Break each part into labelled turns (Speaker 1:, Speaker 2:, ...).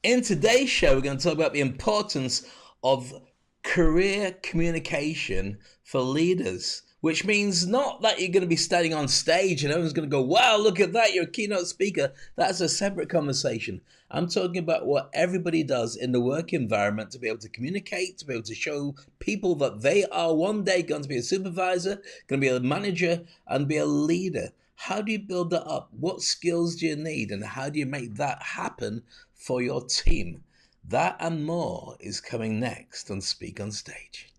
Speaker 1: In today's show, we're going to talk about the importance of career communication for leaders, which means not that you're going to be standing on stage and everyone's going to go, wow, look at that, you're a keynote speaker. That's a separate conversation. I'm talking about what everybody does in the work environment to be able to communicate, to be able to show people that they are one day going to be a supervisor, going to be a manager, and be a leader. How do you build that up? What skills do you need? And how do you make that happen for your team? That and more is coming next on Speak on Stage.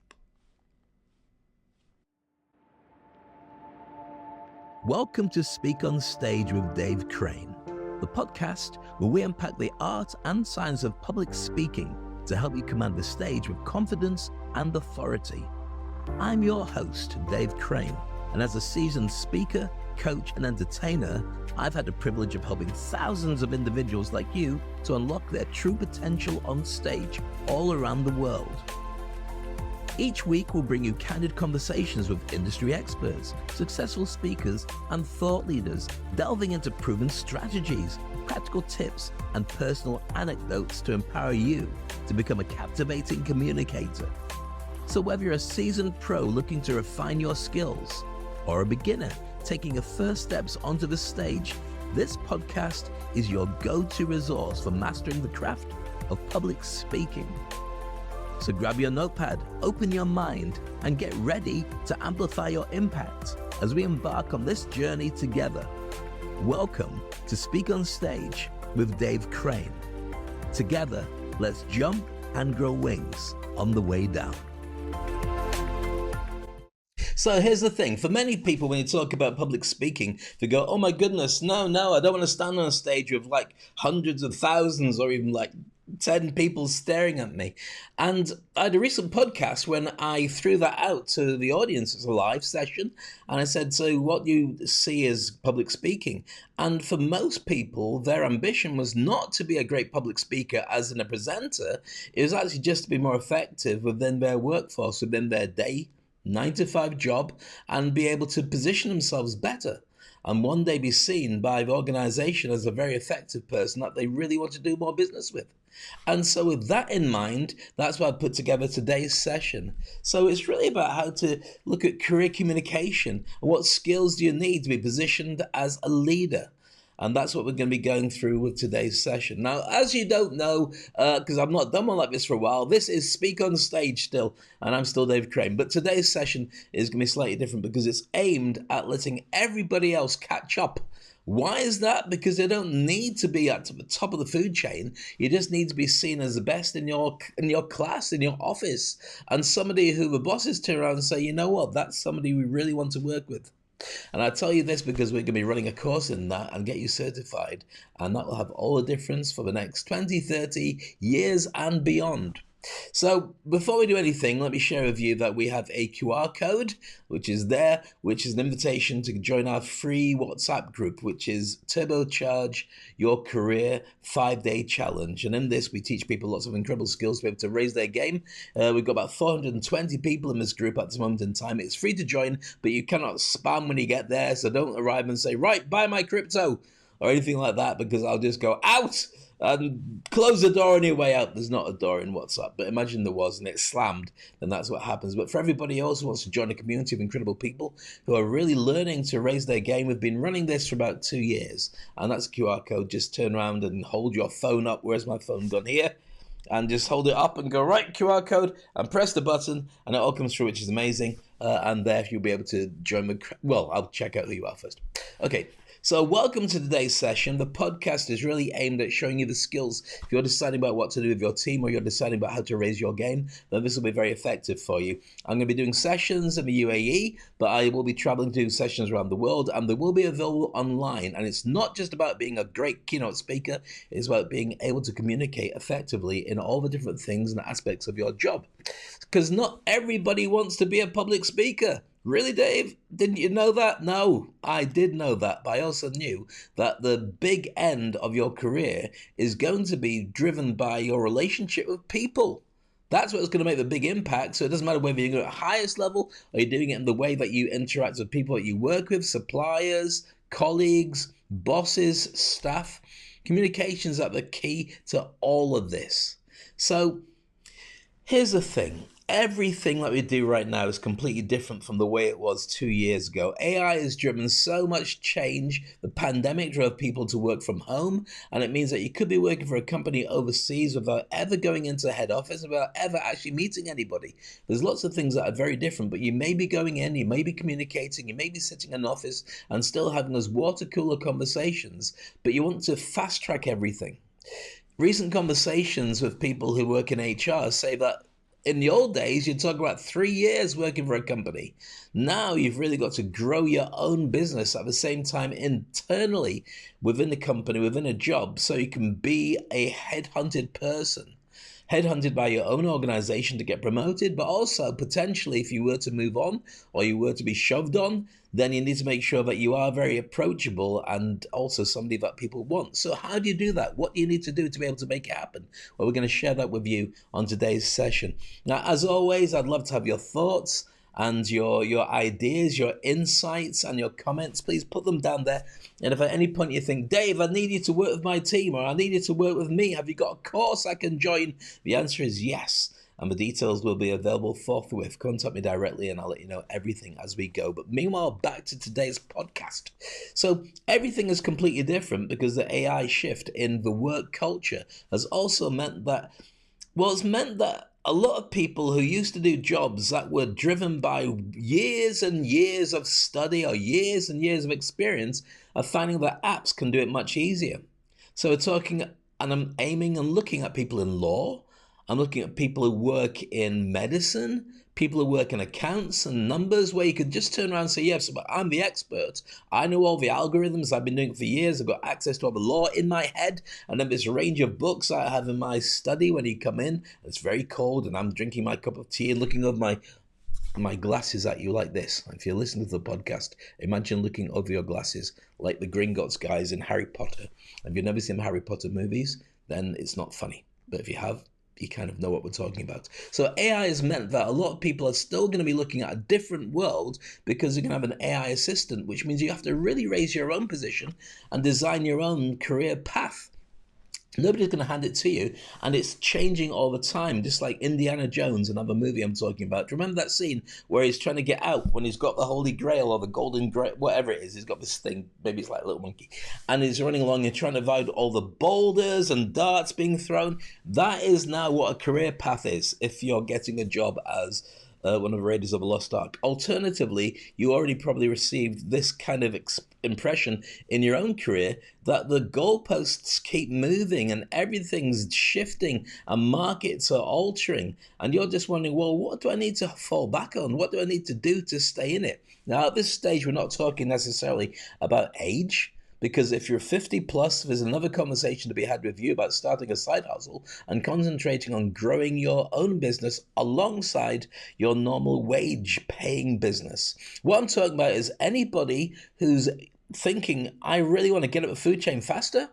Speaker 1: Welcome to Speak on Stage with Dave Crane, the podcast where we unpack the art and science of public speaking to help you command the stage with confidence and authority. I'm your host, Dave Crane, and as a seasoned speaker, coach, and entertainer, I've had the privilege of helping thousands of individuals like you to unlock their true potential on stage all around the world. Each week, we'll bring you candid conversations with industry experts, successful speakers, and thought leaders, delving into proven strategies, practical tips, and personal anecdotes to empower you to become a captivating communicator. So whether you're a seasoned pro looking to refine your skills, or a beginner taking your first steps onto the stage, this podcast is your go-to resource for mastering the craft of public speaking. So grab your notepad, open your mind, and get ready to amplify your impact as we embark on this journey together. Welcome to Speak on Stage with Dave Crane. Together, let's jump and grow wings on the way down. So here's the thing. For many people, when you talk about public speaking, they go, oh my goodness, no, I don't want to stand on a stage with like hundreds of thousands or even like 10 people staring at me. And I had a recent podcast when I threw that out to the audience as a live session. And I said, so what you see is public speaking. And for most people, their ambition was not to be a great public speaker as in a presenter. It was actually just to be more effective within their workforce, within their day 9-to-5 job, and be able to position themselves better and one day be seen by the organization as a very effective person that they really want to do more business with. And so with that in mind, that's why I put together today's session. So it's really about how to look at career communication. What skills do you need to be positioned as a leader? And that's what we're going to be going through with today's session. Now, as you don't know, because I've not done one like this for a while, this is Speak on Stage still, and I'm still Dave Crane. But today's session is going to be slightly different because it's aimed at letting everybody else catch up. Why is that? Because they don't need to be at the top of the food chain. You just need to be seen as the best in your class, in your office, and somebody who the bosses turn around and say, you know what, that's somebody we really want to work with. And I tell you this because we're going to be running a course in that and get you certified. And that will have all the difference for the next 20, 30 years and beyond. So before we do anything, let me share with you that we have a QR code, which is there, which is an invitation to join our free WhatsApp group, which is Turbocharge Your Career 5-Day Challenge. And in this, we teach people lots of incredible skills to be able to raise their game. We've got about 420 people in this group at this moment in time. It's free to join, but you cannot spam when you get there. So don't arrive and say, right, buy my crypto or anything like that, because I'll just go out and close the door on your way out. There's not a door in WhatsApp, but imagine there was and it's slammed, then that's what happens. But for everybody else who wants to join a community of incredible people who are really learning to raise their game, we've been running this for about 2 years, and that's a QR code. Just turn around and hold your phone up. Where's my phone gone? Here. And just hold it up and go, right, QR code, and press the button, and it all comes through, which is amazing. And there you'll be able to join well, I'll check out who you are first. Okay. So welcome to today's session. The podcast is really aimed at showing you the skills. If you're deciding about what to do with your team or you're deciding about how to raise your game, then this will be very effective for you. I'm going to be doing sessions in the UAE, but I will be traveling to do sessions around the world, and they will be available online. And it's not just about being a great keynote speaker. It's about being able to communicate effectively in all the different things and aspects of your job. Because not everybody wants to be a public speaker. Really, Dave? Didn't you know that? No, I did know that, but I also knew that the big end of your career is going to be driven by your relationship with people. That's what's going to make the big impact. So it doesn't matter whether you're at the highest level or you're doing it in the way that you interact with people that you work with, suppliers, colleagues, bosses, staff. Communications are the key to all of this. So here's the thing. Everything that we do right now is completely different from the way it was 2 years ago. AI has driven so much change. The pandemic drove people to work from home, and it means that you could be working for a company overseas without ever going into head office, without ever actually meeting anybody. There's lots of things that are very different, but you may be going in, you may be communicating, you may be sitting in an office and still having those water cooler conversations, but you want to fast track everything. Recent conversations with people who work in HR say that in the old days, you'd talk about 3 years working for a company. Now you've really got to grow your own business at the same time internally within the company, within a job, so you can be a headhunted person. Headhunted by your own organization to get promoted, but also potentially if you were to move on or you were to be shoved on, then you need to make sure that you are very approachable and also somebody that people want. So how do you do that? What do you need to do to be able to make it happen? Well, we're going to share that with you on today's session. Now, as always, I'd love to have your thoughts and your ideas, your insights and your comments. Please put them down there. And if at any point you think, Dave, I need you to work with my team, or I need you to work with me, have you got a course I can join? The answer is yes. And the details will be available forthwith. Contact me directly and I'll let you know everything as we go. But meanwhile, back to today's podcast. So everything is completely different because the AI shift in the work culture has also meant that, well, it's meant that a lot of people who used to do jobs that were driven by years and years of study or years and years of experience are finding that apps can do it much easier. So we're talking, and I'm aiming and looking at people in law. I'm looking at people who work in medicine, people who work in accounts and numbers, where you could just turn around and say, yes, but I'm the expert. I know all the algorithms. I've been doing it for years. I've got access to all the law in my head. And then this range of books I have in my study when you come in. It's very cold and I'm drinking my cup of tea and looking over my glasses at you like this. If you're listening to the podcast, imagine looking over your glasses like the Gringotts guys in Harry Potter. If you've never seen Harry Potter movies, then it's not funny. But if you have, you kind of know what we're talking about. So AI has meant that a lot of people are still going to be looking at a different world because you're going to have an AI assistant, which means you have to really raise your own position and design your own career path. Nobody's going to hand it to you, and it's changing all the time, just like Indiana Jones, another movie I'm talking about. Do you remember that scene where he's trying to get out when he's got the Holy Grail or the Golden Grail, whatever it is, he's got this thing, maybe it's like a little monkey, and he's running along and trying to avoid all the boulders and darts being thrown? That is now what a career path is if you're getting a job as one of the Raiders of the Lost Ark. Alternatively, you already probably received this kind of impression in your own career that the goalposts keep moving and everything's shifting and markets are altering. And you're just wondering, well, what do I need to fall back on? What do I need to do to stay in it? Now, at this stage, we're not talking necessarily about age, because if you're 50 plus, there's another conversation to be had with you about starting a side hustle and concentrating on growing your own business alongside your normal wage paying business. What I'm talking about is anybody who's thinking, I really want to get up the food chain faster.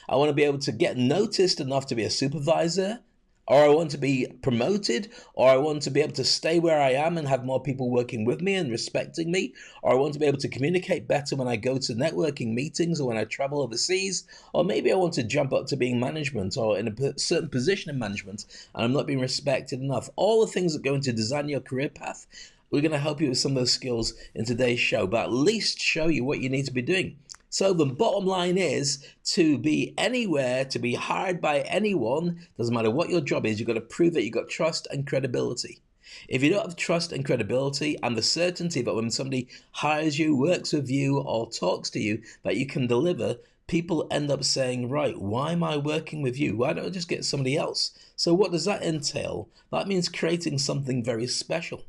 Speaker 1: I want to be able to get noticed enough to be a supervisor, or I want to be promoted, or I want to be able to stay where I am and have more people working with me and respecting me, or I want to be able to communicate better when I go to networking meetings or when I travel overseas, or maybe I want to jump up to being management or in a certain position in management and I'm not being respected enough. All the things that go into designing your career path, we're going to help you with some of those skills in today's show, but at least show you what you need to be doing. So the bottom line is, to be anywhere, to be hired by anyone, doesn't matter what your job is, you've got to prove that you've got trust and credibility. If you don't have trust and credibility and the certainty that when somebody hires you, works with you, or talks to you, that you can deliver, people end up saying, right, why am I working with you? Why don't I just get somebody else? So what does that entail? That means creating something very special.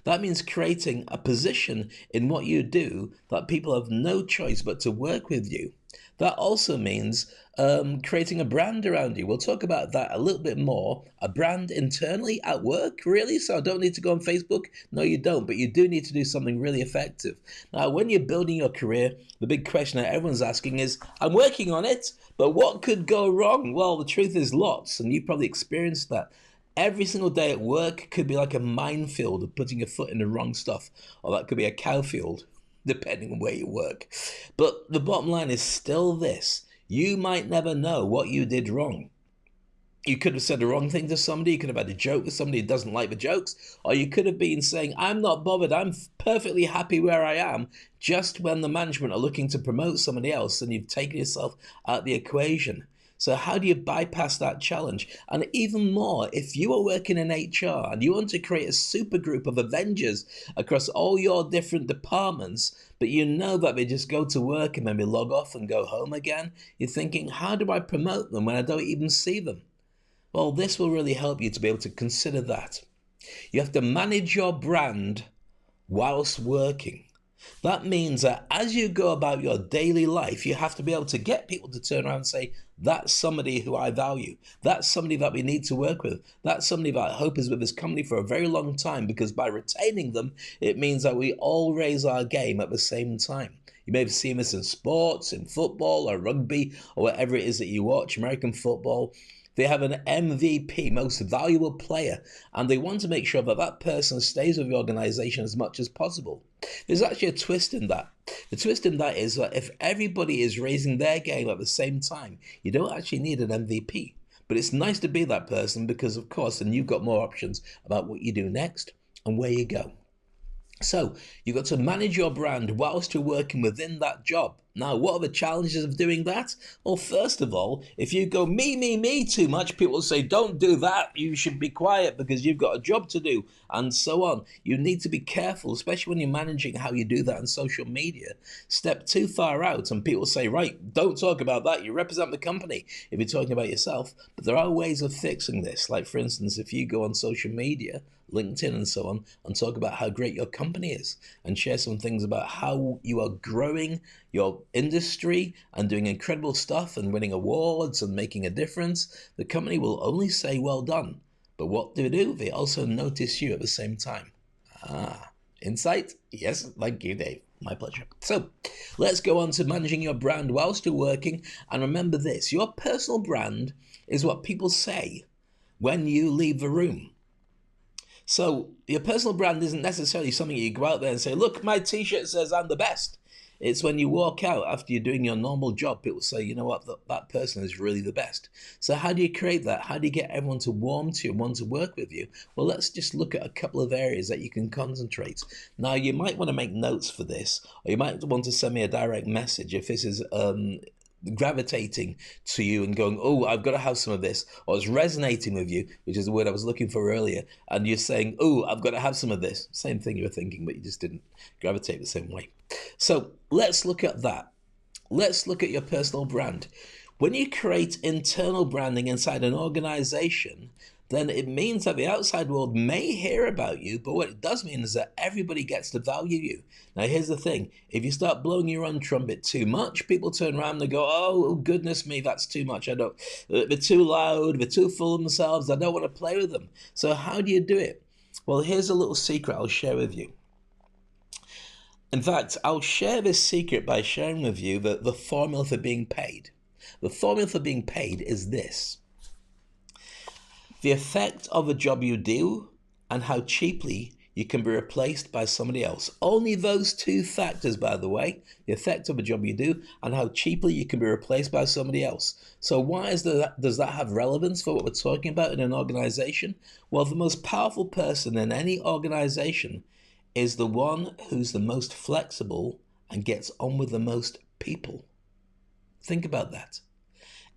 Speaker 1: That means creating a position in what you do that people have no choice but to work with you. That also means creating a brand around you. We'll talk about that a little bit more. A brand internally at work, really? So I don't need to go on Facebook? No, you don't, but you do need to do something really effective. Now, when you're building your career, the big question that everyone's asking is, I'm working on it, but what could go wrong? Well, the truth is lots, and you've probably experienced that. Every single day at work could be like a minefield of putting your foot in the wrong stuff, or that could be a cow field, depending on where you work. But the bottom line is still this: You might never know what you did wrong. You could have said the wrong thing to somebody. You could have had a joke with somebody who doesn't like the jokes. Or you could have been saying, I'm not bothered. I'm perfectly happy where I am. Just when the management are looking to promote somebody else and you've taken yourself out of the equation. So how do you bypass that challenge? And even more, if you are working in HR and you want to create a super group of Avengers across all your different departments, but you know that they just go to work and maybe log off and go home again, you're thinking, how do I promote them when I don't even see them? Well, this will really help you to be able to consider that. You have to manage your brand whilst working. That means that as you go about your daily life, you have to be able to get people to turn around and say, that's somebody who I value. That's somebody that we need to work with. That's somebody that I hope is with this company for a very long time, because by retaining them, it means that we all raise our game at the same time. You may have seen this in sports, in football or rugby or whatever it is that you watch, American football. They have an MVP, most valuable player, and they want to make sure that that person stays with the organization as much as possible. There's actually a twist in that. The twist in that is that if everybody is raising their game at the same time, you don't actually need an MVP. But it's nice to be that person because, of course, then you've got more options about what you do next and where you go. So you've got to manage your brand whilst you're working within that job. Now, what are the challenges of doing that? Well, first of all, if you go me too much, people will say, don't do that. You should be quiet because you've got a job to do, and so on. You need to be careful, especially when you're managing how you do that on social media. Step too far out and people say, right, don't talk about that. You represent the company if you're talking about yourself. But there are ways of fixing this. Like, for instance, if you go on social media, LinkedIn and so on, and talk about how great your company is and share some things about how you are growing your industry and doing incredible stuff and winning awards and making a difference, the company will only say well done. But what do? They also notice you at the same time. Insight? Yes, thank you, Dave. My pleasure. So let's go on to managing your brand whilst you're working. And remember this, your personal brand is what people say when you leave the room. So your personal brand isn't necessarily something you go out there and say, look, my t-shirt says I'm the best. It's when you walk out after you're doing your normal job, people say, you know what, that person is really the best. So how do you create that? How do you get everyone to warm to you and want to work with you? Well, let's just look at a couple of areas that you can concentrate. Now, you might want to make notes for this, or you might want to send me a direct message if this is gravitating to you and going, oh, I've got to have some of this, or it's resonating with you, which is the word I was looking for earlier, and you're saying, oh, I've got to have some of this. Same thing you were thinking, but you just didn't gravitate the same way. So let's look at that. Let's look at your personal brand. When you create internal branding inside an organization, then it means that the outside world may hear about you, but what it does mean is that everybody gets to value you. Now, here's the thing. If you start blowing your own trumpet too much, people turn around and go, oh, goodness me, that's too much. They're too loud, they're too full of themselves, I don't want to play with them. So how do you do it? Well, here's a little secret I'll share with you. In fact, I'll share this secret by sharing with you the formula for being paid. The formula for being paid is this. The effect of a job you do and how cheaply you can be replaced by somebody else. Only those two factors, by the way, the effect of a job you do and how cheaply you can be replaced by somebody else. So why does that have relevance for what we're talking about in an organization? Well, the most powerful person in any organization is the one who's the most flexible and gets on with the most people. Think about that.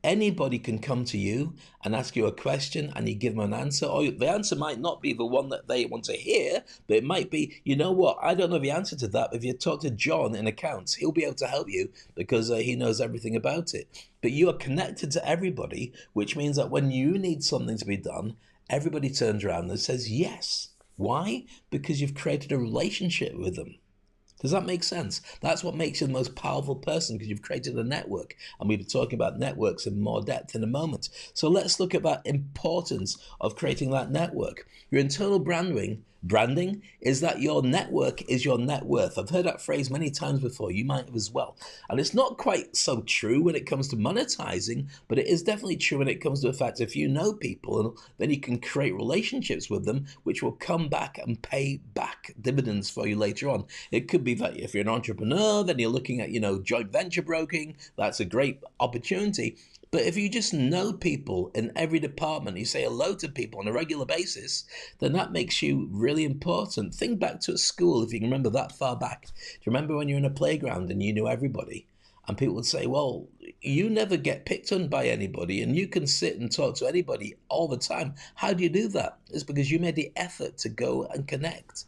Speaker 1: Anybody can come to you and ask you a question and you give them an answer, or the answer might not be the one that they want to hear, but it might be, you know what, I don't know the answer to that. If you talk to John in accounts, he'll be able to help you because he knows everything about it. But you are connected to everybody, which means that when you need something to be done, everybody turns around and says yes. Why? Because you've created a relationship with them. Does that make sense? That's what makes you the most powerful person, because you've created a network. And we'll be talking about networks in more depth in a moment. So let's look at that importance of creating that network. Your internal branding is that your network is your net worth. I've heard that phrase many times before. You might have as well. And it's not quite so true when it comes to monetizing, but it is definitely true when it comes to the fact if you know people, and then you can create relationships with them, which will come back and pay back dividends for you later on. It could be that if you're an entrepreneur, then you're looking at, joint venture broking. That's a great opportunity. But if you just know people in every department, you say hello to people on a regular basis, then that makes you really important. Think back to a school, if you can remember that far back. Do you remember when you were in a playground and you knew everybody? And people would say, well, you never get picked on by anybody and you can sit and talk to anybody all the time. How do you do that? It's because you made the effort to go and connect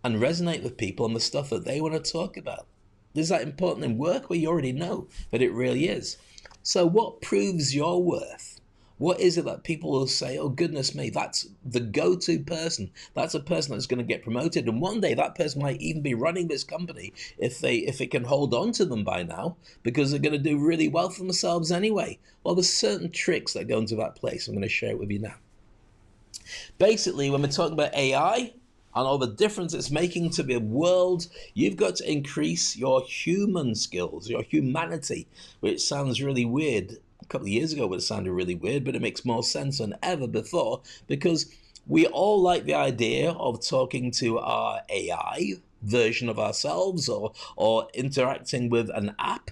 Speaker 1: and resonate with people on the stuff that they want to talk about. Is that important in work? Well, you already know that it really is. So what proves your worth? What is it that people will say, oh, goodness me, that's the go-to person. That's a person that's going to get promoted. And one day that person might even be running this company if it can hold on to them by now, because they're going to do really well for themselves anyway. Well, there's certain tricks that go into that place. I'm going to share it with you now. Basically, when we're talking about AI, and all the difference it's making to the world, you've got to increase your human skills, your humanity, which sounds really weird. A couple of years ago it sounded really weird, but it makes more sense than ever before, because we all like the idea of talking to our AI version of ourselves or interacting with an app.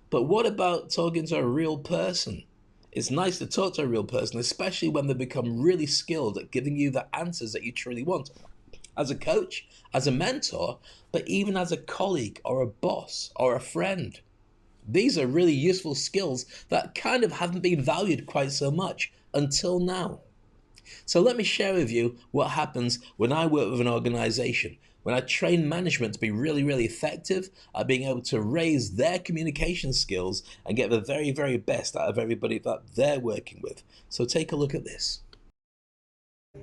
Speaker 1: But what about talking to a real person? It's nice to talk to a real person, especially when they become really skilled at giving you the answers that you truly want. As a coach, as a mentor, but even as a colleague or a boss or a friend. These are really useful skills that kind of haven't been valued quite so much until now. So let me share with you what happens when I work with an organization, when I train management to be really, really effective at being able to raise their communication skills and get the very, very best out of everybody that they're working with. So take a look at this.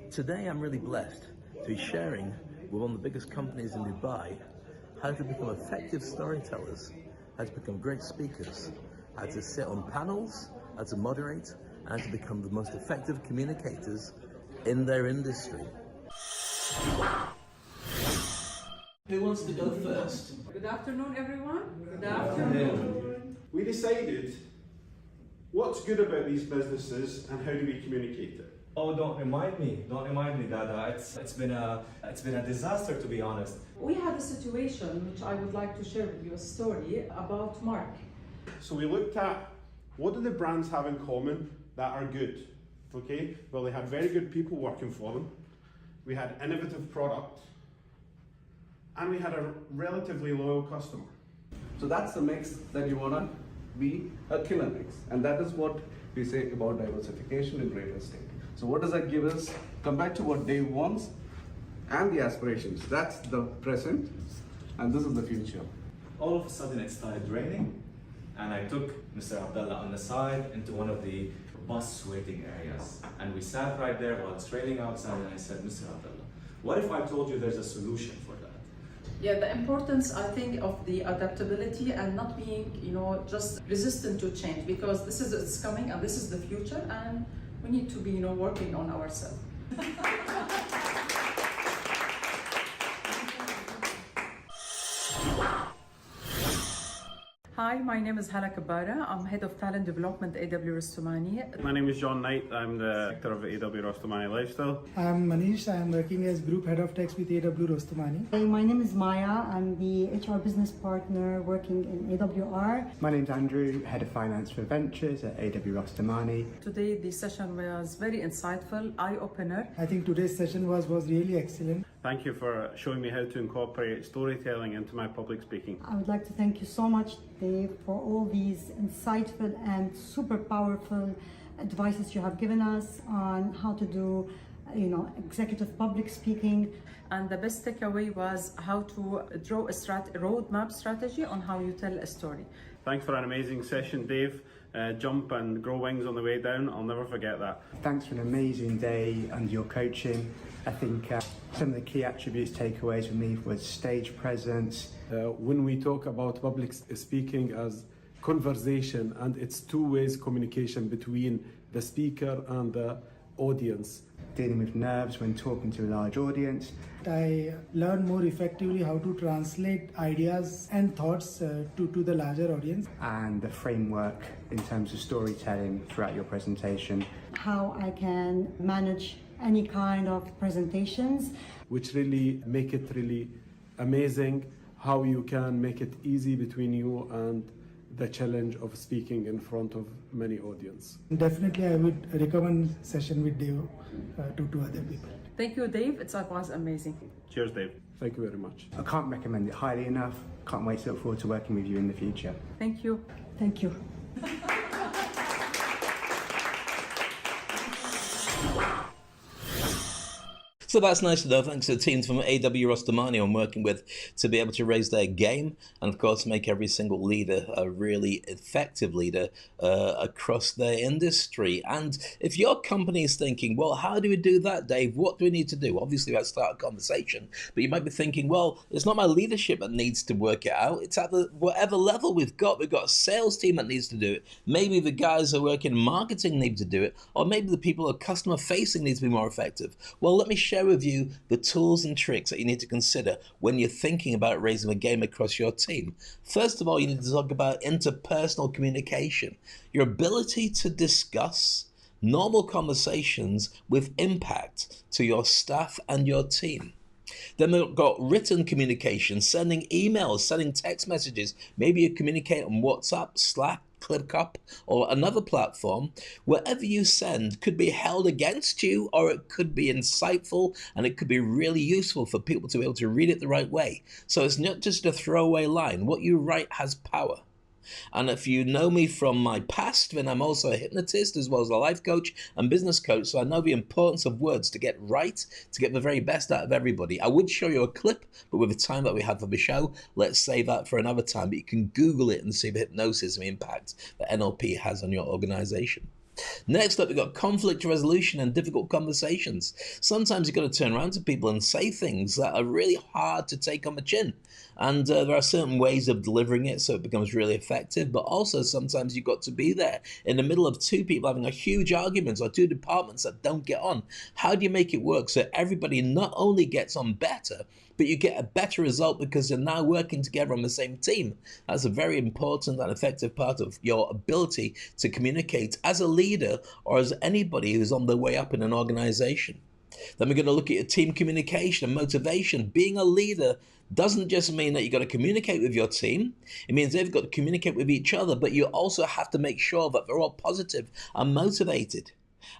Speaker 1: Today I'm really blessed to be sharing with one of the biggest companies in Dubai how to become effective storytellers, how to become great speakers, how to sit on panels, how to moderate, and how to become the most effective communicators in their industry. Who wants to go first?
Speaker 2: Good afternoon, everyone. Good afternoon.
Speaker 3: We decided what's good about these businesses and how do we communicate it.
Speaker 4: Oh, don't remind me, Dada. It's been a disaster, to be honest.
Speaker 2: We had a situation which I would like to share with you, a story about Mark.
Speaker 3: So we looked at what do the brands have in common that are good. Okay, well, they had very good people working for them. We had innovative product, and we had a relatively loyal customer.
Speaker 5: So that's the mix that you wanna be, a killer mix, and that is what we say about diversification in real estate. So what does that give us? Come back to what Dave wants and the aspirations. That's the present, and this is the future.
Speaker 4: All of a sudden it started raining, and I took Mr. Abdullah on the side into one of the bus waiting areas. And we sat right there while it's raining outside, and I said, Mr. Abdullah, what if I told you there's a solution for that?
Speaker 2: Yeah, the importance, I think, of the adaptability and not being, just resistant to change, because it's coming and this is the future, and we need to be, working on ourselves. Hi, my name is Hala Kabara. I'm Head of Talent Development at AW Rustomani.
Speaker 3: My name is John Knight. I'm the director of AW Rustomani Lifestyle.
Speaker 6: I'm Manish. I'm working as Group Head of Tax with AW Rustomani.
Speaker 7: Hey, my name is Maya. I'm the HR business partner working in AWR.
Speaker 8: My name's Andrew, Head of Finance for Ventures at AW Rustomani.
Speaker 2: Today, the session was very insightful, eye-opener.
Speaker 6: I think today's session was really excellent.
Speaker 3: Thank you for showing me how to incorporate storytelling into my public speaking.
Speaker 7: I would like to thank you so much, Dave, for all these insightful and super powerful advices you have given us on how to do, executive public speaking.
Speaker 2: And the best takeaway was how to draw a roadmap strategy on how you tell a story.
Speaker 3: Thanks for an amazing session, Dave. Jump and grow wings on the way down. I'll never forget that.
Speaker 8: Thanks for an amazing day under your coaching. I think some of the key attributes takeaways for me was stage presence.
Speaker 9: When we talk about public speaking as conversation, and it's two ways communication between the speaker and the audience.
Speaker 8: Dealing with nerves when talking to a large audience.
Speaker 6: I learned more effectively how to translate ideas and thoughts to the larger audience.
Speaker 8: And the framework in terms of storytelling throughout your presentation.
Speaker 7: How I can manage any kind of presentations.
Speaker 9: Which really make it really amazing how you can make it easy between you and the challenge of speaking in front of many audience.
Speaker 6: Definitely, I would recommend session with Dave to other people.
Speaker 2: Thank you, Dave. It was amazing.
Speaker 3: Cheers, Dave.
Speaker 9: Thank you very much.
Speaker 8: I can't recommend it highly enough. Can't wait to look forward to working with you in the future.
Speaker 2: Thank you.
Speaker 7: Thank you.
Speaker 1: So that's nice to know. Thanks to the teams from AW Rostamani I'm working with to be able to raise their game and, of course, make every single leader a really effective leader across their industry. And if your company is thinking, well, how do we do that, Dave? What do we need to do? Obviously, let's start a conversation. But you might be thinking, well, it's not my leadership that needs to work it out. It's at whatever level we've got. We've got a sales team that needs to do it. Maybe the guys who work in marketing need to do it. Or maybe the people who are customer facing need to be more effective. Well, let me share with you the tools and tricks that you need to consider when you're thinking about raising a game across your team. First of all, you need to talk about interpersonal communication, your ability to discuss normal conversations with impact to your staff and your team. Then we've got written communication, sending emails, sending text messages. Maybe you communicate on WhatsApp, Slack, ClickUp, or another platform. Whatever you send could be held against you, or it could be insightful, and it could be really useful for people to be able to read it the right way. So it's not just a throwaway line. What you write has power. And if you know me from my past, then I'm also a hypnotist as well as a life coach and business coach. So I know the importance of words to get right, to get the very best out of everybody. I would show you a clip, but with the time that we have for the show, let's save that for another time. But you can Google it and see the hypnosis and the impact that NLP has on your organization. Next up, we've got conflict resolution and difficult conversations. Sometimes you've got to turn around to people and say things that are really hard to take on the chin. And there are certain ways of delivering it so it becomes really effective. But also sometimes you've got to be there in the middle of two people having a huge argument or two departments that don't get on. How do you make it work so everybody not only gets on better, but you get a better result because you're now working together on the same team? That's a very important and effective part of your ability to communicate as a leader or as anybody who's on their way up in an organization. Then we're going to look at your team communication and motivation. Being a leader doesn't just mean that you've got to communicate with your team. It means they've got to communicate with each other, but you also have to make sure that they're all positive and motivated.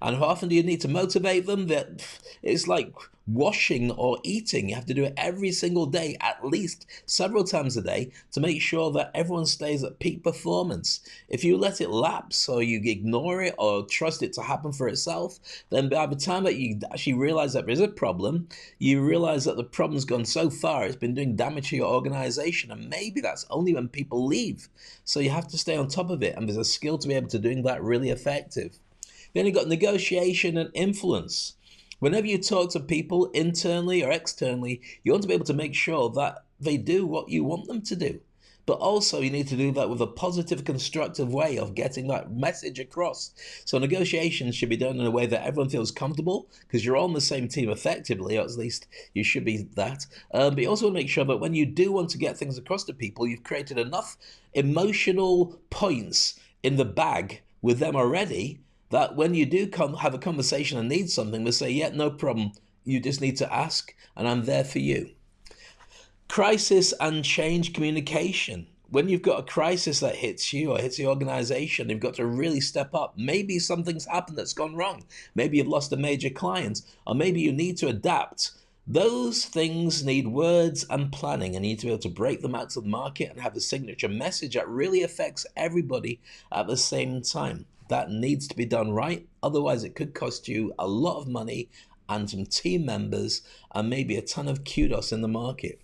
Speaker 1: And how often do you need to motivate them? That it's like washing or eating. You have to do it every single day, at least several times a day, to make sure that everyone stays at peak performance. If you let it lapse or you ignore it or trust it to happen for itself, then by the time that you actually realize that there is a problem, you realize that the problem's gone so far, it's been doing damage to your organization, and maybe that's only when people leave. So you have to stay on top of it, and there's a skill to be able to doing that really effective. Then you've got negotiation and influence. Whenever you talk to people internally or externally, you want to be able to make sure that they do what you want them to do. But also you need to do that with a positive, constructive way of getting that message across. So negotiations should be done in a way that everyone feels comfortable because you're on the same team effectively, or at least you should be that. But you also want to make sure that when you do want to get things across to people, you've created enough emotional points in the bag with them already that when you do have a conversation and need something, they say, yeah, no problem. You just need to ask, and I'm there for you. Crisis and change communication. When you've got a crisis that hits you or hits the organization, you've got to really step up. Maybe something's happened that's gone wrong. Maybe you've lost a major client, or maybe you need to adapt. Those things need words and planning, and you need to be able to break them out to the market and have a signature message that really affects everybody at the same time. That needs to be done right. Otherwise, it could cost you a lot of money and some team members and maybe a ton of kudos in the market.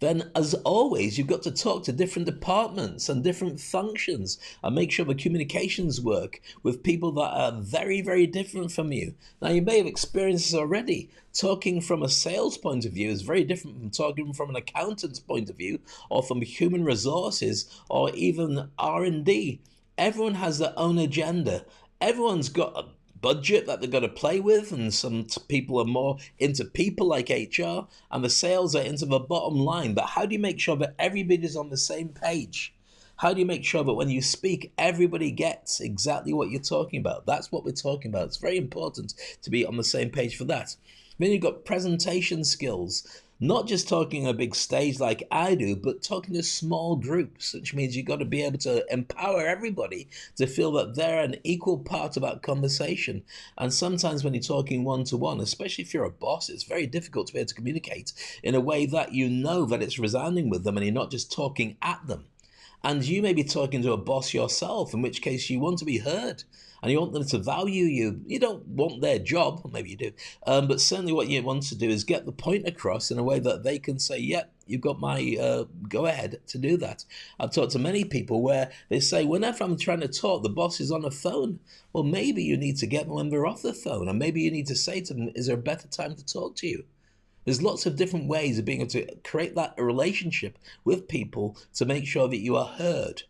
Speaker 1: Then, as always, you've got to talk to different departments and different functions and make sure the communications work with people that are very, very different from you. Now, you may have experienced this already. Talking from a sales point of view is very different from talking from an accountant's point of view or from human resources or even R&D. Everyone has their own agenda. Everyone's got a budget that they've got to play with, and some people are more into people like HR, and the sales are into the bottom line. But how do you make sure that everybody's on the same page? How do you make sure that when you speak, everybody gets exactly what you're talking about? That's what we're talking about. It's very important to be on the same page for that. Then you've got presentation skills. Not just talking on a big stage like I do, but talking to small groups, which means you've got to be able to empower everybody to feel that they're an equal part of that conversation. And sometimes when you're talking one-to-one, especially if you're a boss, it's very difficult to be able to communicate in a way that you know that it's resounding with them and you're not just talking at them. And you may be talking to a boss yourself, in which case you want to be heard and you want them to value you. You don't want their job, or maybe you do, but certainly what you want to do is get the point across in a way that they can say, yep, you've got my go ahead to do that. I've talked to many people where they say, whenever I'm trying to talk, the boss is on the phone. Well, maybe you need to get them when they're off the phone, and maybe you need to say to them, is there a better time to talk to you? There's lots of different ways of being able to create that relationship with people to make sure that you are heard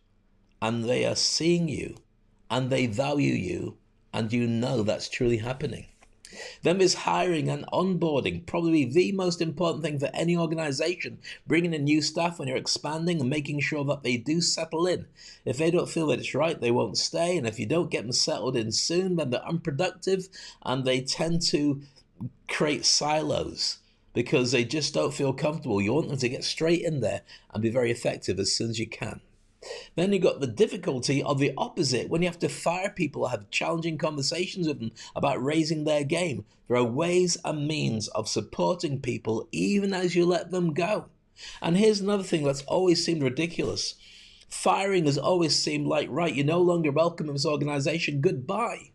Speaker 1: and they are seeing you and they value you and you know that's truly happening. Then there's hiring and onboarding, probably the most important thing for any organization, bringing in new staff when you're expanding and making sure that they do settle in. If they don't feel that it's right, they won't stay. And if you don't get them settled in soon, then they're unproductive and they tend to create silos because they just don't feel comfortable. You want them to get straight in there and be very effective as soon as you can. Then you've got the difficulty of the opposite when you have to fire people or have challenging conversations with them about raising their game. There are ways and means of supporting people even as you let them go. And here's another thing that's always seemed ridiculous. Firing has always seemed like, right, you're no longer welcome in this organization, goodbye.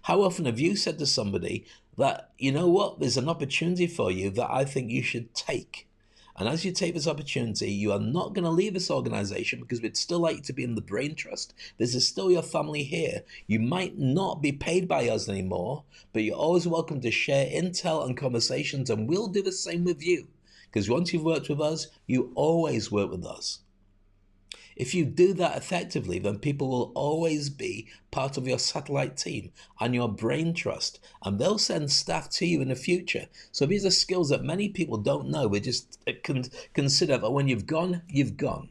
Speaker 1: How often have you said to somebody that, you know what, there's an opportunity for you that I think you should take. And as you take this opportunity, you are not going to leave this organization because we'd still like you to be in the brain trust. This is still your family here. You might not be paid by us anymore, but you're always welcome to share intel and conversations, and we'll do the same with you. Because once you've worked with us, you always work with us. If you do that effectively, then people will always be part of your satellite team and your brain trust, and they'll send staff to you in the future. So these are skills that many people don't know. We just consider that when you've gone, you've gone.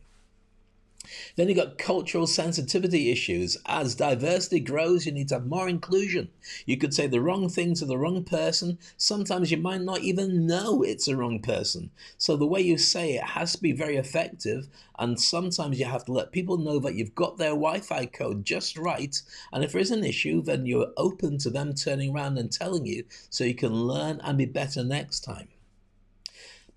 Speaker 1: Then you've got cultural sensitivity issues. As diversity grows, you need to have more inclusion. You could say the wrong thing to the wrong person. Sometimes you might not even know it's the wrong person. So the way you say it has to be very effective, and sometimes you have to let people know that you've got their Wi-Fi code just right, and if there is an issue, then you're open to them turning around and telling you so you can learn and be better next time.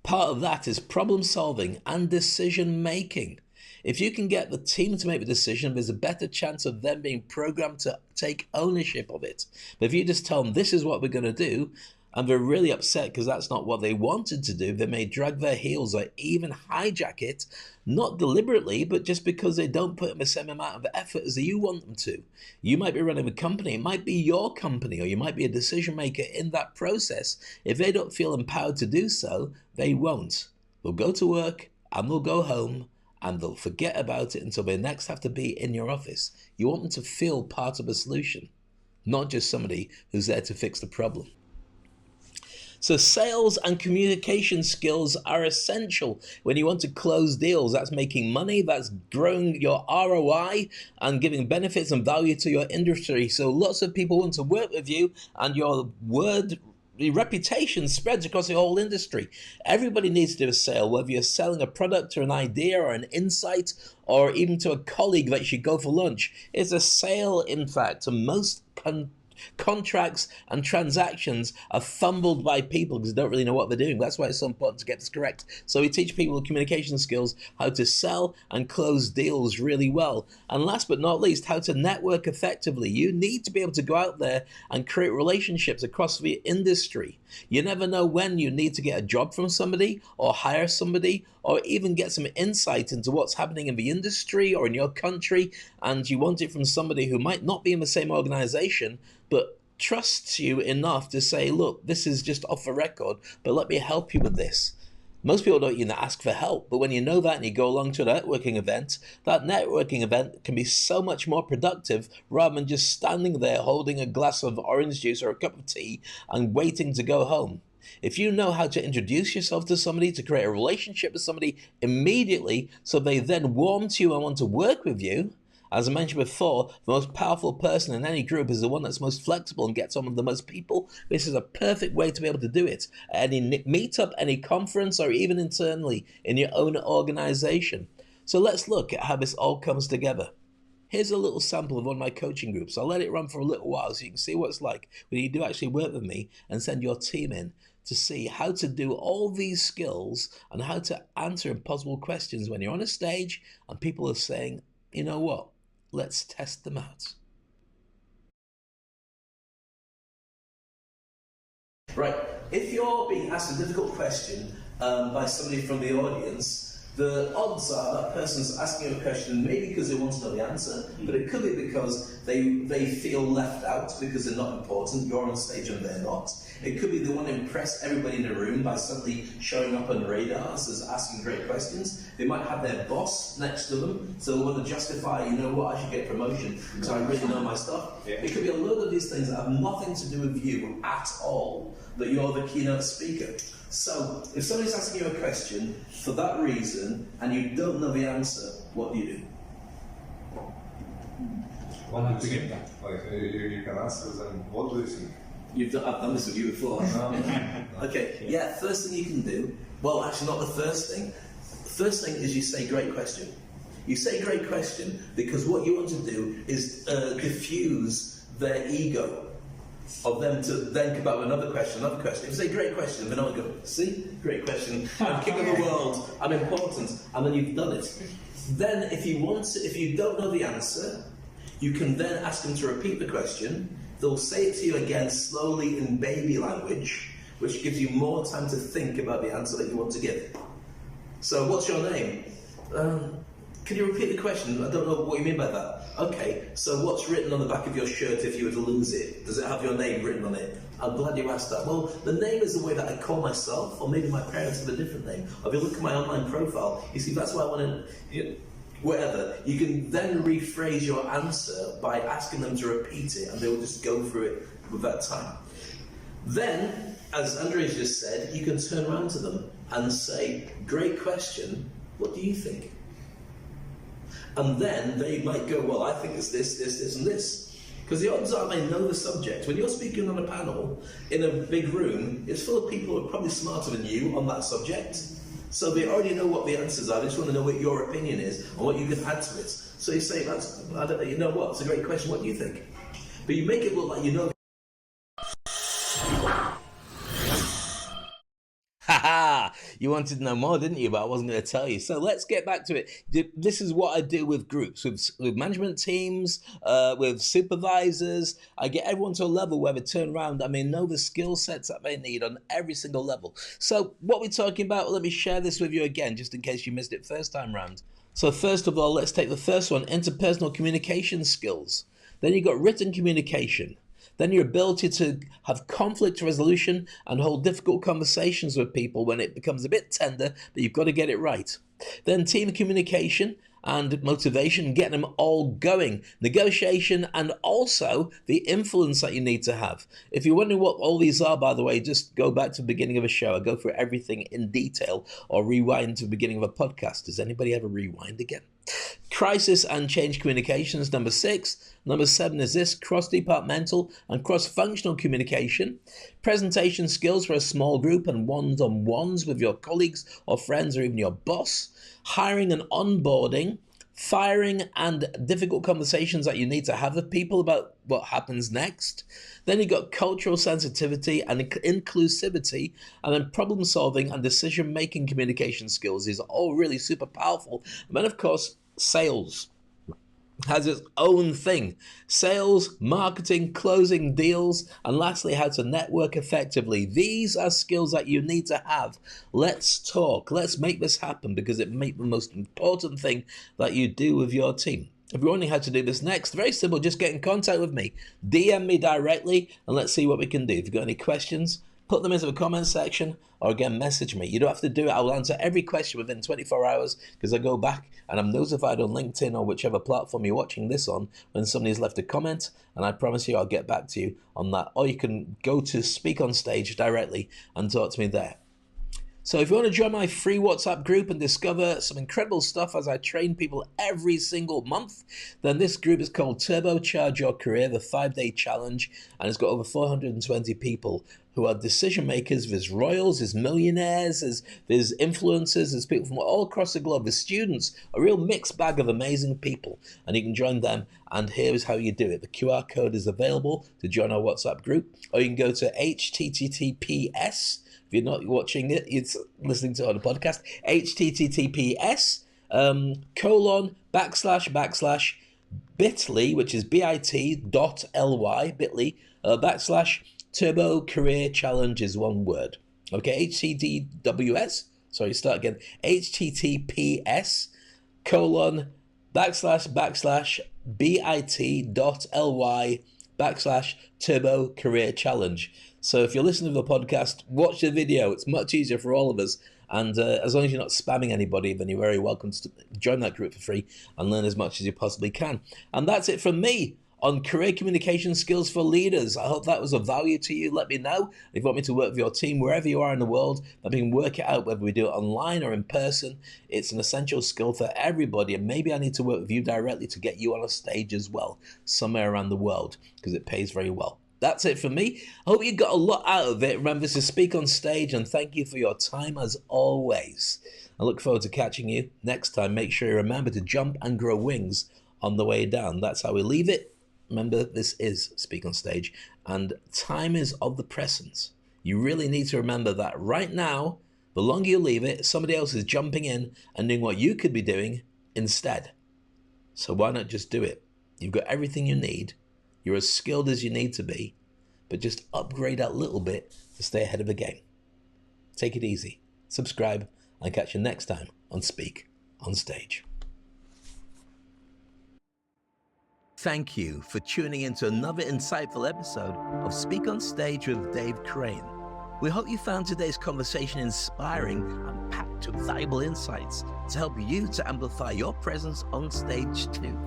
Speaker 1: Part of that is problem solving and decision making. If you can get the team to make the decision, there's a better chance of them being programmed to take ownership of it. But if you just tell them this is what we're going to do, and they're really upset because that's not what they wanted to do, they may drag their heels or even hijack it, not deliberately, but just because they don't put in the same amount of effort as you want them to. You might be running a company, it might be your company, or you might be a decision maker in that process. If they don't feel empowered to do so, they won't. They'll go to work and they'll go home, and they'll forget about it until they next have to be in your office. You want them to feel part of a solution, not just somebody who's there to fix the problem. So sales and communication skills are essential when you want to close deals. That's making money, that's growing your ROI and giving benefits and value to your industry. So lots of people want to work with you, and your reputation spreads across the whole industry. Everybody needs to do a sale, whether you're selling a product or an idea or an insight, or even to a colleague that you should go for lunch. It's a sale, in fact, and most contracts and transactions are fumbled by people because they don't really know what they're doing. That's why it's so important to get this correct. So we teach people communication skills, how to sell and close deals really well. And last but not least, how to network effectively. You need to be able to go out there and create relationships across the industry. You never know when you need to get a job from somebody or hire somebody or even get some insight into what's happening in the industry or in your country, and you want it from somebody who might not be in the same organization but trusts you enough to say, look, this is just off the record, but let me help you with this. Most people don't even ask for help, but when you know that and you go along to a networking event, that networking event can be so much more productive rather than just standing there holding a glass of orange juice or a cup of tea and waiting to go home. If you know how to introduce yourself to somebody, to create a relationship with somebody immediately so they then warm to you and want to work with you, As I mentioned before, the most powerful person in any group is the one that's most flexible and gets on with the most people. This is a perfect way to be able to do it at any meetup, any conference, or even internally in your own organization. So let's look at how this all comes together. Here's a little sample of one of my coaching groups. I'll let it run for a little while so you can see what it's like when you do actually work with me and send your team in to see how to do all these skills and how to answer impossible questions when you're on a stage and people are saying, you know what, let's test them out. Right, if you're being asked a difficult question by somebody from the audience, the odds are that person's asking you a question maybe because they want to know the answer, but it could be because they feel left out because they're not important, you're on stage and they're not. It could be they want to impress everybody in the room by suddenly showing up on radars as asking great questions. They might have their boss next to them, so they want to justify, you know what, I should get promotion because I really know my stuff. It could be a load of these things that have nothing to do with you at all, but you're the keynote speaker. So, if somebody's asking you a question for that reason and you don't know the answer, what do you do?
Speaker 10: What do you think? Like, you can answer them, what do you think?
Speaker 1: I've done this with you before. Okay, yeah, first thing you can do, well, actually not the first thing. The first thing is you say great question. You say great question because what you want to do is diffuse their ego of them to think about another question. If you say great question, then I'll go, see, great question, I'm king of the world, I'm important, and then you've done it. Then if you don't know the answer, you can then ask them to repeat the question. They'll say it to you again slowly in baby language, which gives you more time to think about the answer that you want to give. So what's your name? Can you repeat the question? I don't know what you mean by that. Okay, so what's written on the back of your shirt if you were to lose it? Does it have your name written on it? I'm glad you asked that. Well, the name is the way that I call myself, or maybe my parents have a different name. Or if you look at my online profile, you see that's why I want to, whatever. You can then rephrase your answer by asking them to repeat it, and they will just go through it with that time. Then, as Andres just said, you can turn around to them and say, great question, what do you think? And then they might go, well, I think it's this, this, this, and this. Because the odds are they know the subject. When you're speaking on a panel in a big room, it's full of people who are probably smarter than you on that subject. So they already know what the answers are. They just want to know what your opinion is and what you can add to it. So you say, you know what, it's a great question, what do you think? But you make it look like you know. Haha! You wanted to know more, didn't you? But I wasn't going to tell you. So let's get back to it. This is what I do with groups, with management teams, with supervisors. I get everyone to a level where they turn around. I mean, know the skill sets that they need on every single level. So what we're talking about, let me share this with you again, just in case you missed it first time round. So first of all, let's take the first one, interpersonal communication skills. Then you've got written communication. Then your ability to have conflict resolution and hold difficult conversations with people when it becomes a bit tender, but you've got to get it right. Then team communication and motivation, getting them all going. Negotiation and also the influence that you need to have. If you're wondering what all these are, by the way, just go back to the beginning of a show. I go through everything in detail, or rewind to the beginning of a podcast. Does anybody ever rewind again? Crisis and change communications, number 6. Number 7 is this, cross-departmental and cross-functional communication. Presentation skills for a small group and one-on-ones with your colleagues or friends or even your boss. Hiring and onboarding. Firing and difficult conversations that you need to have with people about what happens next. Then you've got cultural sensitivity and inclusivity, and then problem solving and decision making communication skills. These are all really super powerful. And then of course, sales has its own thing. Sales, marketing, closing deals, and lastly, how to network effectively. These are skills that you need to have. Let's talk. Let's make this happen because it may be the most important thing that you do with your team. If you're wondering how to do this next, very simple, just get in contact with me. DM me directly and let's see what we can do. If you've got any questions, put them into the comment section or again, message me. You don't have to do it. I will answer every question within 24 hours because I go back and I'm notified on LinkedIn or whichever platform you're watching this on when somebody's left a comment, and I promise you I'll get back to you on that. Or you can go to Speak on Stage directly and talk to me there. So if you want to join my free WhatsApp group and discover some incredible stuff as I train people every single month, then this group is called Turbocharge Your Career, the 5-day challenge, and it's got over 420 people who are decision makers. There's royals, there's millionaires, there's influencers, there's people from all across the globe, there's students, a real mixed bag of amazing people, and you can join them. And here is how you do it. The QR code is available to join our WhatsApp group, or you can go to https. If you're not watching it, it's listening to it on the podcast. https // which is bit.ly Turbo Career Challenge is one word. Okay, https. Sorry, start again. https // bit.ly/Turbo Career Challenge. So if you're listening to the podcast, watch the video. It's much easier for all of us. And as long as you're not spamming anybody, then you're very welcome to join that group for free and learn as much as you possibly can. And that's it from me on career communication skills for leaders. I hope that was of value to you. Let me know if you want me to work with your team wherever you are in the world. That we can work it out whether we do it online or in person. It's an essential skill for everybody, and maybe I need to work with you directly to get you on a stage as well, somewhere around the world, because it pays very well. That's it for me. I hope you got a lot out of it. Remember to speak on stage, and thank you for your time as always. I look forward to catching you next time. Make sure you remember to jump and grow wings on the way down. That's how we leave it. Remember, this is Speak on Stage, and time is of the presence. You really need to remember that right now, the longer you leave it, somebody else is jumping in and doing what you could be doing instead. So why not just do it? You've got everything you need. You're as skilled as you need to be, but just upgrade that little bit to stay ahead of the game. Take it easy. Subscribe, and catch you next time on Speak on Stage. Thank you for tuning into another insightful episode of Speak on Stage with Dave Crane. We hope you found today's conversation inspiring and packed with valuable insights to help you to amplify your presence on stage too.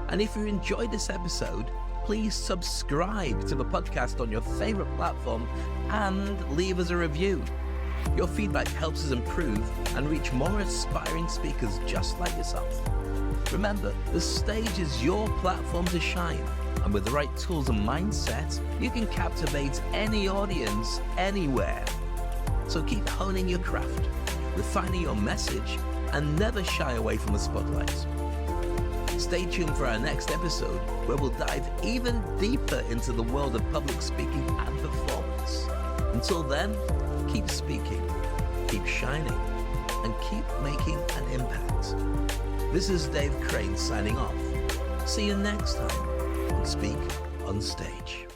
Speaker 1: And if you enjoyed this episode, please subscribe to the podcast on your favorite platform and leave us a review. Your feedback helps us improve and reach more aspiring speakers just like yourself. Remember, the stage is your platform to shine, and with the right tools and mindset, you can captivate any audience anywhere. So keep honing your craft, refining your message, and never shy away from the spotlight. Stay tuned for our next episode, where we'll dive even deeper into the world of public speaking and performance. Until then, keep speaking, keep shining, and keep making an impact. This is Dave Crane signing off. See you next time on Speak on Stage.